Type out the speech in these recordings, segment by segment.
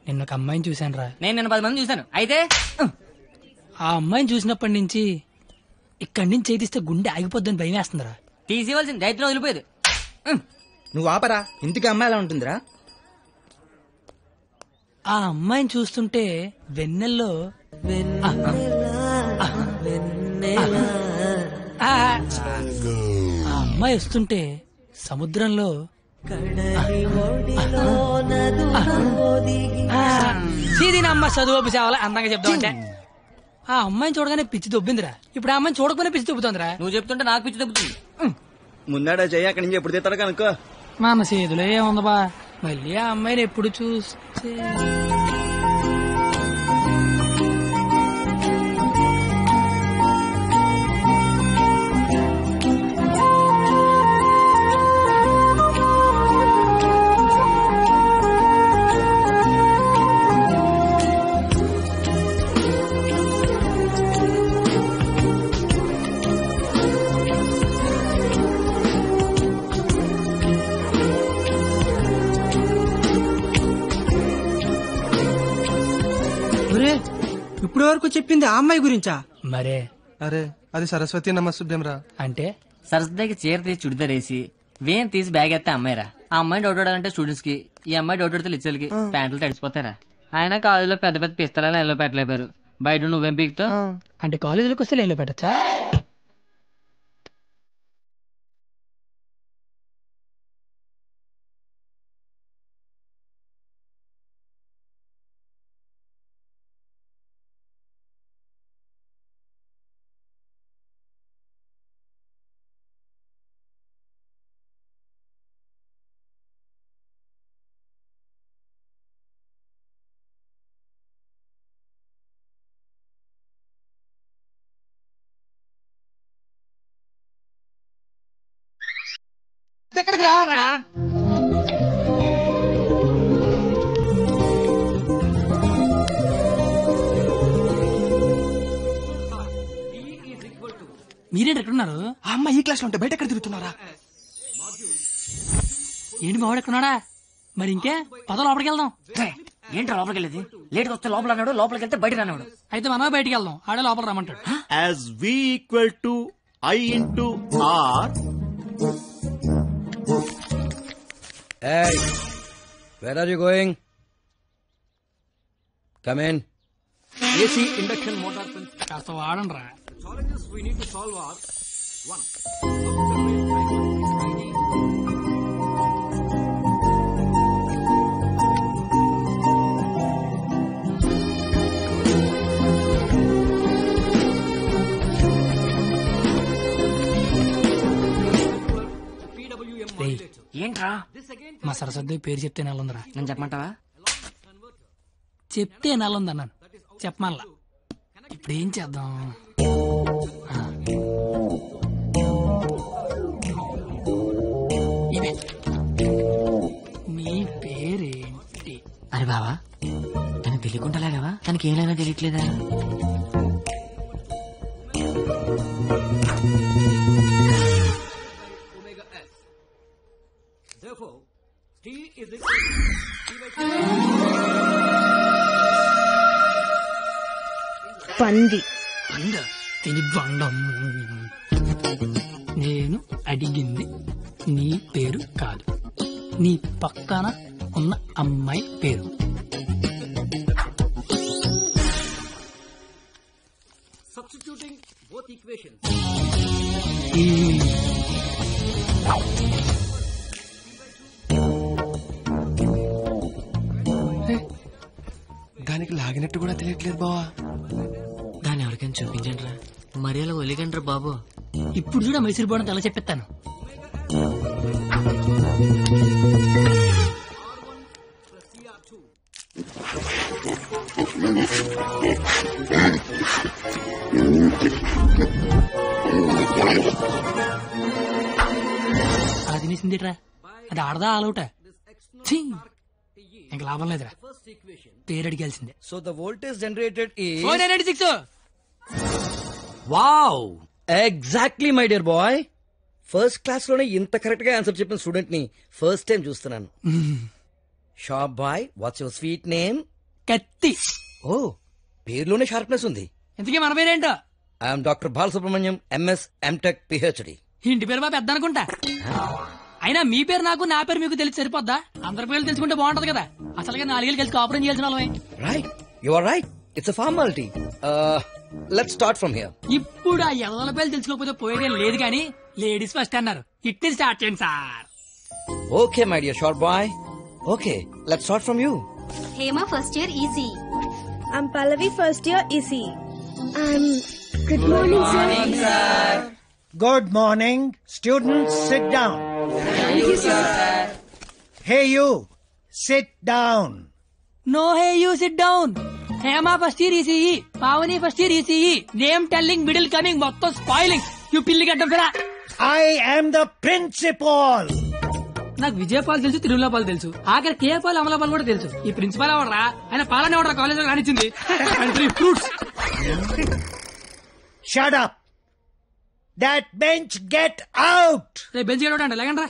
నిన్న ఒక అమ్మాయిని చూశాను రా. నేను నిన్న 10 మంది చూశాను. అయితే ఆ అమ్మాయిని చూసినప్పటి నుంచి ఇక్కడి నుంచి చేతిస్తే గుండె ఆగిపోద్దని భయం వేస్తుందిరా. తీసేవలసింది దైత్యం వదిలిపోయేది. నువ్వు ఆపరా, ఇంటికి అమ్మాయి ఎలా ఉంటుందిరా? ఆ అమ్మాయిని చూస్తుంటే వెన్నెల్లో ఆ అమ్మాయి వస్తుంటే సముద్రంలో అమ్మ చదువు సేవలు అందంగా చెప్తామంటే ఆ అమ్మాయిని చూడగానే పిచ్చి దొబ్బిందిరా. ఇప్పుడు ఆ అమ్మాయిని చూడకపోయినా పిచ్చి దొబ్బుతుందిరా. నువ్వు చెప్తుంటే నాకు పిచ్చి దొబ్బుతుంది. ముందాడా చెయ్యి, అక్కడి నుంచి ఎప్పుడు తీస్తాడు కనుక్కో. మా అన్న చేతిలో ఏముందబా, మళ్ళీ ఆ అమ్మాయిని ఎప్పుడు చూస్తే ఇప్పుడు వరకు చెప్పింది ఆ అమ్మాయి గురించా? మరే అరే అది సరస్వతి నమస్తుభ్యం రా. అంటే సరస్వతికి చీర తీసి చుడిదార్ వేసి వేన్ తీసి బ్యాగ్ ఎత్తే అమ్మాయిరా. ఆ అమ్మాయిని డౌట్ అడాలంటే స్టూడెంట్స్ కి, ఈ అమ్మాయి డౌట్ అడితే లిచ్చర్లకి ప్యాంట్లు తడిసిపోతారా. ఆయన కాలేజీలో పెద్ద పెద్ద పిస్తలాలు ఎలా పెట్టలేపారు. బయట నువ్వేం పీకుతావు? అంటే కాలేజీలోకి వస్తే లైన్లో పెట్టచ్చా? మీరేంటి ఎక్కడున్నారు? ఆ అమ్మాయి ఈ క్లాస్ లో ఉంటే బయట ఎక్కడ తిరుగుతున్నారా? ఏంటి మావాడు ఎక్కడున్నాడా? మరి ఇంకే పద లోపలికి వెళ్దాం. ఏంటో లోపలికి వెళ్ళేది? లేట్గా వస్తే లోపల అన్నాడు, లోపలికి వెళ్తే బయట అన్నాడు. అయితే మనమే బయటికి వెళ్దాం, ఆడే లోపల రమ్మంటాడు. As V equal to I into R. Hey, where are you going? Come in. AC induction motor. కాస్త వాడండి రా. Challenges we need to solve are 1. ఏంట్రా? మా సరస్వతి పేరు చెప్తే నెలందిరా. నేను చెప్పమంటావా? చెప్తే నెలంది అన్నాను, చెప్పమల్లా. ఇప్పుడు ఏం చేద్దాం? ఇదే నీ పేరేంటి? అరే బావా, తనకు తెలియకుండా లాగావా? తనకి ఏమైనా తెలియట్లేదా? పంది తిని బండం. నేను అడిగింది నీ పేరు కాదు, నీ పక్కన ఉన్న అమ్మాయి పేరు. Substituting both equations. దానికి లాగినట్టు కూడా తెలియట్లేదు బావా. దాన్ని ఎవరికైనా చూపించండి రా, మరి అలా ఒలిగండ్రా బాబు. ఇప్పుడు చూడ మైసూర్ బోర్డు ఎలా చెప్పిస్తాను. అలా తినేసిందిట్రా. అది ఆడదా ఆలౌట? ఇంక లాభం లేదురా, పేరు అడిగాల్సిందే. So the voltage generated is 496. Wow! Exactly my dear boy. First class లోనే ఇంత కరెక్ట్ గా ఆన్సర్ చెప్పిన స్టూడెంట్ ని ఫస్ట్ టైం చూస్తున్నాను. Shop boy, what's your sweet name? Katthi. Oh, పేరులోనే షార్ప్నెస్ ఉంది. ఇంతకీ మన పేరేంటో? I'm doctor Balasubrahmanyam, MS, MTech, PhD. ఇంటి పేరు బాబు పెద్ద అనుకుంటా. అయినా మీ పేరు నాకు, నా పేరు మీకు తెలిసి సరిపోద్దా? అందరి పేర్లు తెలుసుకుంటే బాగుంటది కదా. అసలుగా 4 ఏళ్ళు కలిసి కాపురం చేయాల్సిన వాళ్ళమే. Right, you are right. It's a formality. Let's start from here. ఇప్పుడు ఆ ఎవరి పేర్లు తెలుసుకోకపోతే పోయేదేం లేదు కానీ లేడీస్ ఫస్ట్ అన్నారు. ఇట్ని స్టార్ట్ చేయండి sir. Okay my dear short boy. Okay, let's start from you. Hema, first year EC. I'm Pallavi, first year EC. Good morning, sir. Good morning. Students, sit down. Thank you, sir. Hey, you. Sit down. No hey you sit down. Hema first year ECE, Pavani first year ECE. Name telling, middle coming, మొత్తం spoiling. You పిల్లి గడ్డం ఫిరా. I am the principal. నాకు విజయపాల్ తెలుసు, తిరుమలపాల్ తెలుసు, ఆఖరి కేపాల్, అమలాపాల్ కూడా తెలుసు. ఈ ప్రిన్సిపాల్ ఎవడరా? ఆయన పాలన ఎవడరా కాలేజ్ లో రానిచ్చింది? Fruits. Shut up. That bench, get out. రేపు బెంచ్ గడవడండి, లేకండి రా.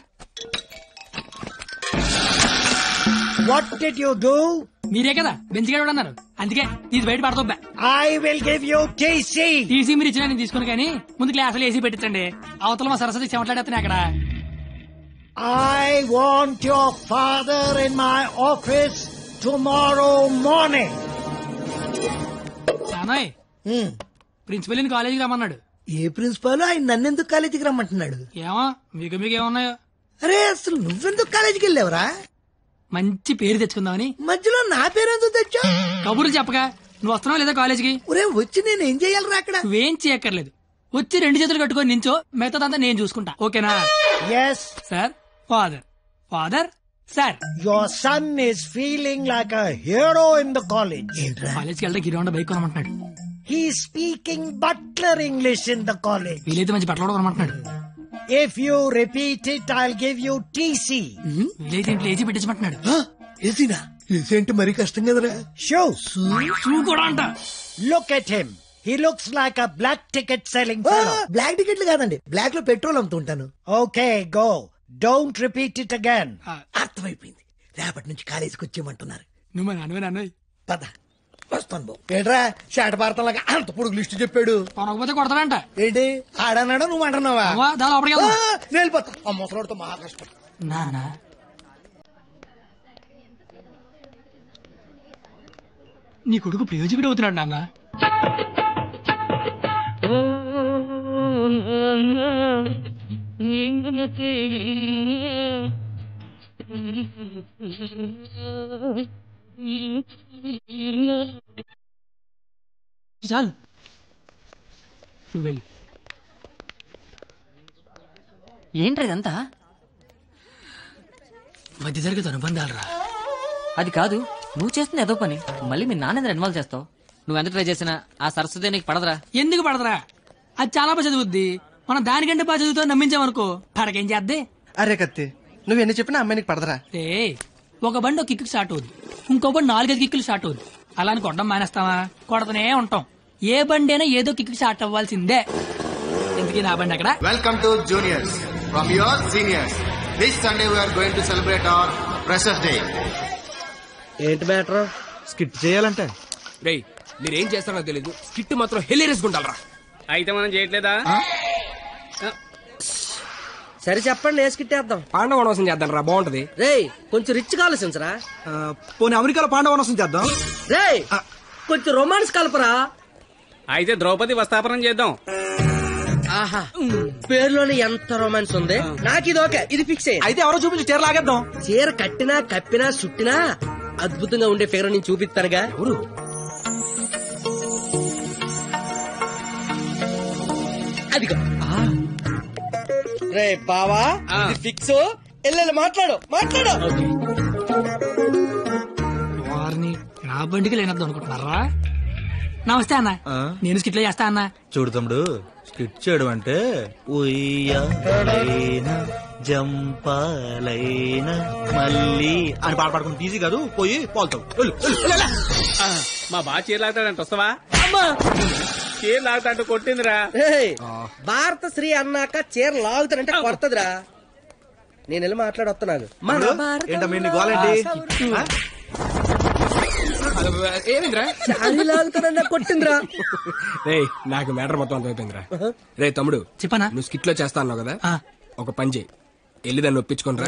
What did you do? మీరే కదా బెంచ్ గడవడం అన్నారు, అందుకే తీసి బయట పడతా. I will give you TC. TC మీరు ఇచ్చినా నేను తీసుకుని, కానీ ముందు క్లాసులు ఏసీ పెట్టించండి. అవతల మా సరస్వతి చెమట్లాడేస్తున్నాయి అక్కడ. I want your father in my office tomorrow morning. సానాయ్, ప్రిన్సిపల్ ని కాలేజీకి రమ్మన్నాడు. ఏ ప్రిన్సిపాల్ ఆయన నన్నెందుకు కాలేజీకి రమ్మంటున్నాడు? ఏమో మీకు ఏమన్నాయో. అరే అసలు నువ్వెందుకు కాలేజీకి వెళ్ళావురా? మంచి పేరు తెచ్చుకుందామని. మధ్యలో నా పేరెందుకు తెచ్చా? కబుర్లు చెప్పగా నువ్వు వస్తున్నావు లేదా కాలేజీకి? ఒరే వచ్చి నేను ఏం చెయ్యాలరా అక్కడ? నువ్వేం చేయక్కర్లేదు, వచ్చి 2 చేతులు కట్టుకొని నించో, మిగతాదంతా నేను చూసుకుంటా. ఓకేనా? Yes. Sir, father, father, sir. Your son is feeling like a hero in the college. కాలేజ్కి వెళ్తే గిరి bike కొనమంటున్నాడు. He's speaking butler English in the college. వీలైతే మంచి బట్టలు కొనమంటున్నాడు. If you repeat it, I'll give you TC. వీలైతే ఇంట్లో AC పెట్టించమంటున్నాడు. ఏసీనా? AC అంటే మరీ కష్టం కదరా. Shoes. షూ కూడా అంట. Look at him. He looks like a black ticket selling fellow. Black టికెట్లు కాదండి, బ్లాక్ లో పెట్రోల్ అమ్ముతుంటాను. Okay, go. Don't repeat it again. అర్థమైపోయింది, రేపటి నుంచి కాలేజీకి వచ్చేయమంటున్నారు. నువ్వు మా నాన్న పద వస్తాను బాబు. ఏంట్రా షాట భారతంలాగా అంత పొడుగు లిస్టు చెప్పాడు? కొనకపోతే కొడతాడంట. ఏంటి ఆడన్నాడా నువ్వు అంటున్నావా? దాని లోపలికి వెళ్దాం. నేను వెళ్ళిపోతా. ఆ ముసలాడితో మహా కష్టం. నానా నీ కొడుకు ప్రయోజకుడు అవుతున్నాడు నాన్న. చాలు, నువ్వు వెళ్ళి. ఏంట్రా ఇదంతా? మధ్య తరగతి అనుబంధాలు రా. అది కాదు, నువ్వు చేస్తున్న ఏదో పని మళ్ళీ మీ నాన్న ఇన్వాల్వ్ చేస్తావు. నువ్వెంత ట్రై చేసినా ఆ సరస్వతి నీకు పడదురా. ఎందుకు పడదురా? అది చాలా బాగా చదువుద్ది. మనం దానికంటే బాగా చదువుతో నమ్మించామనుకో, పడకేం చేద్దే. అరే కత్తి, నువ్వు ఎన్ని చెప్పినా అమ్మాయి నీకు పడదరా. రే, ఒక బండి 1 కిక్కు స్టార్ట్ అవుద్ది, ఇంకో బండి 4-5 కిక్కులు స్టార్ట్ అవుద్ది. అలా అని కొట్టడం మానేస్తావా? కొడతనే ఉంటాం. ఏ బండి అయినా ఏదో కిక్కు స్టార్ట్ అవ్వాల్సిందే. ఎందుకు నా బండి అక్కడ? Welcome to juniors from your seniors. This Sunday we are going to celebrate our Freshers Day. ఏంటి మ్యాటర్? స్కిట్ చేయాలంటే రేయ్, మీరేం చేస్తారో తెలీదు, స్కిట్ మాత్రం హిలేరియస్ గుండాలరా. అయితే మనం చేయట్లేదా? సరే చెప్పండి, వేసుకిట్టేద్దాం. పాండవనవసం చేద్దాం రా, బాగుంటది. రేయ్ కొంచెం రిచ్ కావాల్సిందిరా. పోనీ అమెరికాలో పాండవనవసం చేద్దాం. రేయ్ కొంచెం రొమాన్స్ కలపరా. అయితే ద్రౌపది వస్తాపనం చేద్దాం. ఆహా, పేరులోనే ఎంత రొమాన్స్ ఉంది. నాకు ఇది ఓకే, ఇది ఫిక్స్ అయ్యి. అయితే ఎవరో చూపించి చీర లాగేద్దాం. చీర కట్టినా కప్పినా చుట్టినా అద్భుతంగా ఉండే ఫిగర్ నేను చూపిస్తానుగా. అదిగో. రే బావా, ఇది ఫిక్స్. ఎల్లెల్లి మాట్లాడు. వారిని నా బండికి లేనద్దు అనుకుంటున్నారా? నమస్తే అన్న, నేను స్కిట్లో చేస్తా అన్న. చూడు తమ్ముడు, స్కిట్ చేయడం అంటే ఉయ్యాలైనా జంపాలైనా మళ్ళీ అని పాట పాడుకుంటే ఈజీ కాదు. పోయి పోల్తావు. మా బాగా చీర లాగుతాడంట, వస్తావా? చీర లాగుతాంటూ కొట్టిందిరా. భారత శ్రీ అన్నాక చీర లాగుతానంటే కొడతదిరా. నేను వెళ్ళి మాట్లాడొస్తున్నాను. ఏంటమ్మా గోలండి? ఏమిందిరా చాలీ లాగుతానన్నా కొట్టిందిరా. రే నాకు మ్యాటర్ మొత్తం అర్థమైపోయిందిరా. రే తమ్ముడు చెప్పనా? నువ్వు స్కిట్ లో చేస్తా అన్నావు కదా, ఒక పని చేయి, వెళ్ళి దాన్ని ఒప్పించుకోనరా.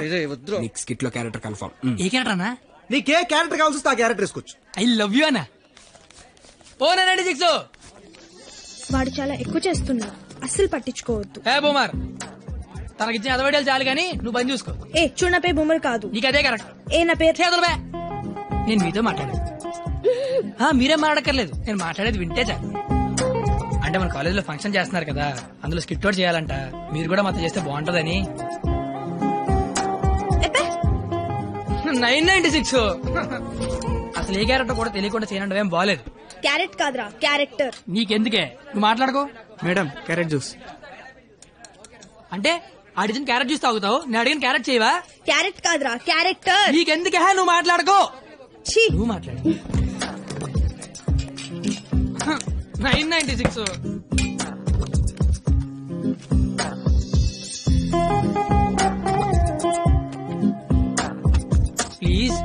నీకు స్కిట్ లో క్యారెక్టర్ కన్ఫర్మ్. ఏ క్యారెక్టర్ అన్నా? నీకే క్యారెక్టర్ కావాల్సి వస్తే ఆ క్యారెక్టర్ వేసుకోవచ్చు. ఐ లవ్ యూ అన్నా. ఓ 96 వాడు చాలా ఎక్కువ చేస్తున్నా, అస్సలు పట్టించుకోవద్దు. ఏ బూమర్, తనకిచ్చిన అదవడాలు చాలు కానీ నువ్వు పని చూసుకో. ఏ చూడు, నా పేరు బొమ్మలు కాదు. నీకు అదే కరెక్ట్. ఏ నా పేరు చేతులు బే. నేను మీతో మాట్లాడేది మీరేం మాట్లాడక్కర్లేదు, నేను మాట్లాడేది వింటే చాలు. అంటే మన కాలేజ్ లో ఫంక్షన్ చేస్తున్నారు కదా, అందులో స్కిట్ అవుట్ చేయాలంట, మీరు కూడా మాతో చేస్తే బాగుంటదని. 996 అసలు ఏ క్యారెక్టర్ కూడా తెలియకుండా చేయడం ఏం బాలేదు. క్యారెట్ కాదురా, క్యారెక్టర్. నీకెందుకే, నువ్వు మాట్లాడుకో. Madam carrot juice. అంటే అడిగిన క్యారెట్ జ్యూస్ తాగుతావు, నేను అడిగిన క్యారెట్ చేయవా? క్యారెట్ కాదురా, క్యారెక్టర్. నీకెందుకే, నువ్వు మాట్లాడుకో. నువ్వు మాట్లాడు. 996 ప్లీజ్.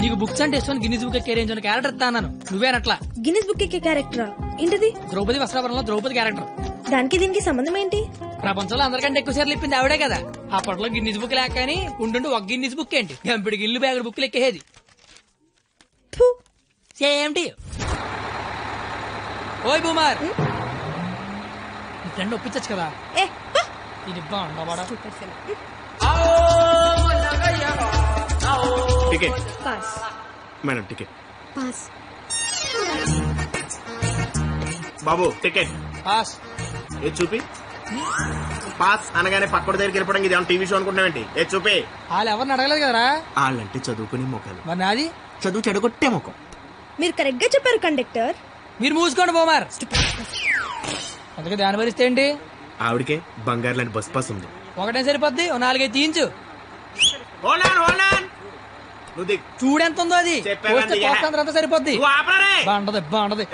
నీకు బుక్స్ అంటే ఇష్టం, గిన్నీస్ బుక్ ఎక్కేరేంజ్ క్యారెక్టర్ ఇస్తాను. నువ్వేనట్లా గిన్నిస్ బుక్ ఎక్కే క్యారెక్టరా? ఏంటిది? ద్రౌపది వస్త్రాపురంలో ద్రౌపది క్యారెక్టర్. దానికి దీనికి సంబంధం ఏంటి? ప్రపంచంలో అందరికంటే ఎక్కువ సార్లు ఇప్పింది ఆవిడే కదా. అప్పట్లో గిన్నీస్ బుక్ లేక కానీ ఉండుండి ఒక గిన్నీస్ బుక్ ఏంటి, గంపిడి గిల్లు బ్యాగుడు బుక్లు ఎక్కేది. Same to you. ఓయ్ బూమర్, నీ ఫ్రెండ్ ఒప్పించచ్చు కదా. ఇది బాగుండవాడా? Ticket pass. Madam ticket. Pass. బాబు టికెట్. పాస్. ఏ చూపి. పాస్ అనగానే పక్కడి దగ్గరికి వెళ్ళిపోవడం ఇది టీవీ షో అనుకుంటున్నావేంటి? ఏ చూపి. వాళ్ళు ఎవరిని అడగలేదు కదరా. వాళ్ళంటే చదువుకునే మొక్కలు, మరి నాది చదువు చెడగొట్టే ముఖం. మీరు కరెక్ట్ గా చెప్పారు కండక్టర్. మీరు మూసుకోండి బోమార్. అందుకే దాని భరిస్తే ఏంటి? ఆవిడకే బంగారు లాంటి బస్ పాస్ ఉంది. ఒకటే సరిపోద్ది, 4-5 తీయించు. చూడెంత ఉందో అది, అంత సరిపోద్ది. బాగుంటది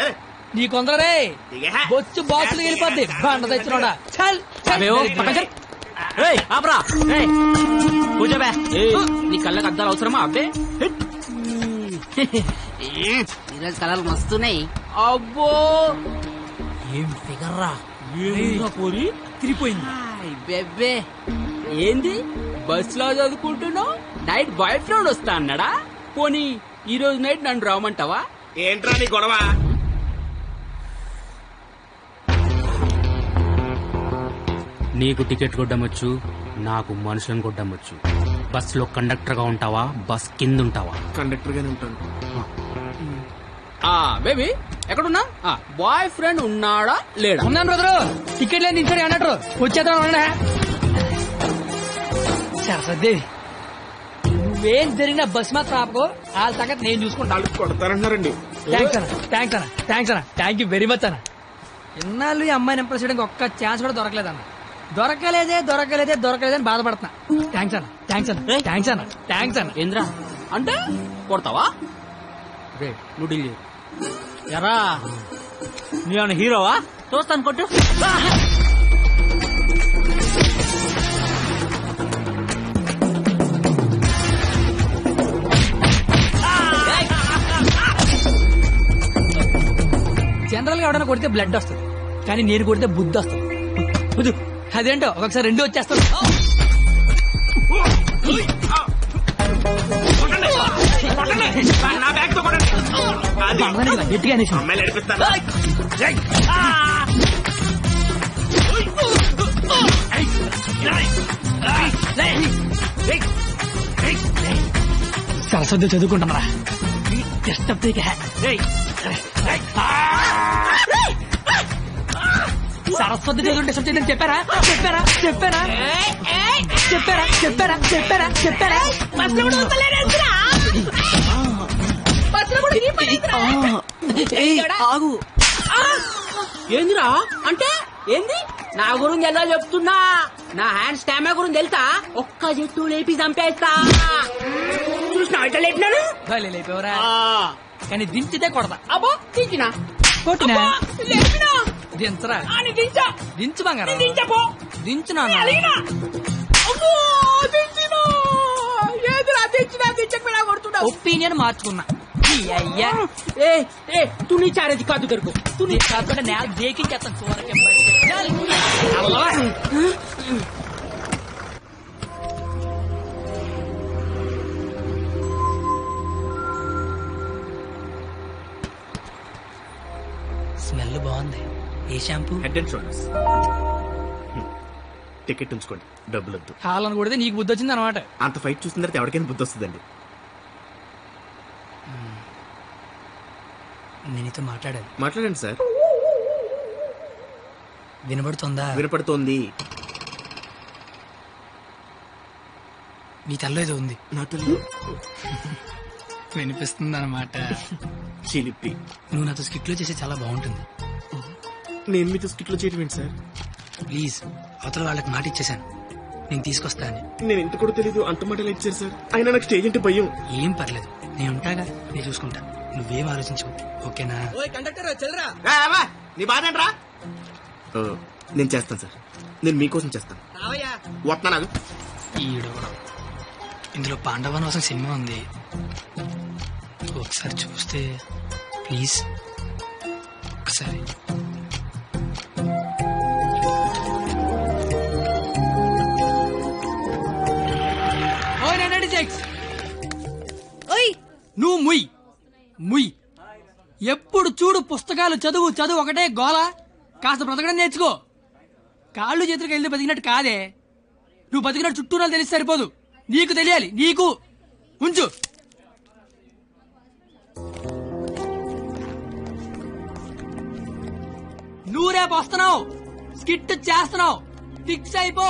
నీ కొందరే బొచ్చు బాక్సులు వెళ్ళిపోద్ది. బాగుంటది ఇచ్చినోడా. చల్ కూర్చోబే. నీ కళ్ళకి అద్దాలు అవసరమా? అబ్బే ఈరోజు కలర్లు మస్తున్నాయి. అబ్బో ఏం ఫిగర్ రా. పోరి తిరిగిపోయింది. బెబ్బే ఏంది బస్ లో చదువుకుంటున్నావు? నైట్ బాయ్ ఫ్రెండ్ వస్తా అన్నాడా? పోనీ ఈ రోజు నైట్ నన్ను రావమంటావా? ఏంట్రా నీ గొడవ? నీకు టికెట్ కొట్టమొచ్చు, నాకు మనుషులను కొట్టమొచ్చు. బస్ లో కండక్టర్ గా ఉంటావా, బస్ కింద ఉంటావా? కండక్టర్ గానే ఉంటాను. బేబీ ఎక్కడున్నా? బాయ్ ఫ్రెండ్ ఉన్నాడా లేడా? ఉన్నాను బ్రదరు. టికెట్ లేదు దించాడు అన్నట్టు వచ్చేద్దాం. సరస్వదేవి, నువ్వేం జరిగినా బస్ మాత్రం ఆపకో. వాళ్ళ సంగతి నేను చూసుకుంటాను. కొడతారంటారండి. థ్యాంక్ యూ వెరీ మచ్ అన్న. ఇన్నాళ్ళు ఈ అమ్మాయిని ఇంప్రెస్ చేయడానికి ఒక్క ఛాన్స్ కూడా దొరకలేదన్న. దొరకలేదని బాధపడుతున్నా. థ్యాంక్స్ అన్న. ఏంద్రా అంటే కొడతావా? నువ్వు డీల్ చేయి. ఎరా నీ హీరోవా? చూస్తాను కొట్టు. జనరల్ గా ఎవడన్నా కొడితే బ్లడ్ వస్తుంది, కానీ నేను కొడితే బుద్ధి వస్తుంది. అదేంటో ఒకసారి 2 వచ్చేస్తాను. సరస్వతి చదువుకుంటున్నారా? సరస్వతి చదువుకుంటే సబ్జెక్ట్ చెప్పారా? ఏందిరా అంటే ఏంది? నా గురించి ఎలా చెప్తున్నా? నా హ్యాండ్ స్టామా గురించి తెలుసా? ఒక్క చెట్టు లేపి చంపేస్తా. చూసినా ఇట్లా లేపినాను. లేపేవరా? కానీ దించితే కొడతా. అబ్బో దించినా కొట్టినా లేపినా దించరా? దించు బంగారం. దించునా? ఒపీనియన్ మార్చుకున్నా. అయ్యా तू नीचे आ रही दिखा तू तेरे को तू కాకుండా నేల దేకించేస్తాను చూడకే స్మెల్ బాగుంది. ఏ shampoo? Head and shoulders. Ticket ఉంచుకోండి, డబ్బులు వద్దు. హాలని కూడా నీకు బుద్ధి వచ్చింది అనమాట. అంత ఫైట్ చూసిన తర్వాత ఎవరికైనా బుద్ధి వస్తుందండి. నేనితో మాట్లాడండి సార్. వినబడుతుందా? వినపడుతోంది. నీ తల్లో ఏదో ఉంది. నా తల్లి వినిపిస్తుంది అనమాట. చిలిపి. నువ్వు నాతో స్కిట్ లో చేస్తే చాలా బాగుంటుంది. నేను మీతో స్కిట్ లో చేయడం ఏంటి సార్? ప్లీజ్, అవతల వాళ్ళకి మాట ఇచ్చేసాను, నేను తీసుకొస్తాను. నేను ఇంత కూడా తెలీదు, అంత మాటలు ఇచ్చారు సార్. అయినా నాకు స్టేజ్ అంటే భయం. ఏం పర్లేదు, నేను ఉంటాగా, నేను చూసుకుంటా. నువ్వేం ఆలోచించు, ఓకేనా? కండక్టర్ చల్రా. నీ బాధ ఏంట్రా? నేను చేస్తాను సార్, నేను మీకోసం చేస్తాను. వస్తున్నా నాకు. ఈడు ఇందులో పాండవనవసం సినిమా ఉంది, ఒకసారి చూస్తే ప్లీజ్. ఒకసారి నువ్వు ముయ్. ఎప్పుడు చూడు పుస్తకాలు చదువు ఒకటే గోల. కాస్త బ్రతకడం నేర్చుకో. కాళ్ళు చేతులకు వెళ్ళి బతికినట్టు కాదే, నువ్వు బతికినట్టు చుట్టూ తెలిసి సరిపోదు. నీకు తెలియాలి, నీకు. ఉంచు. నువ్వు రేపు వస్తున్నావు, స్కిట్ చేస్తున్నావు, ఫిక్స్ అయిపో.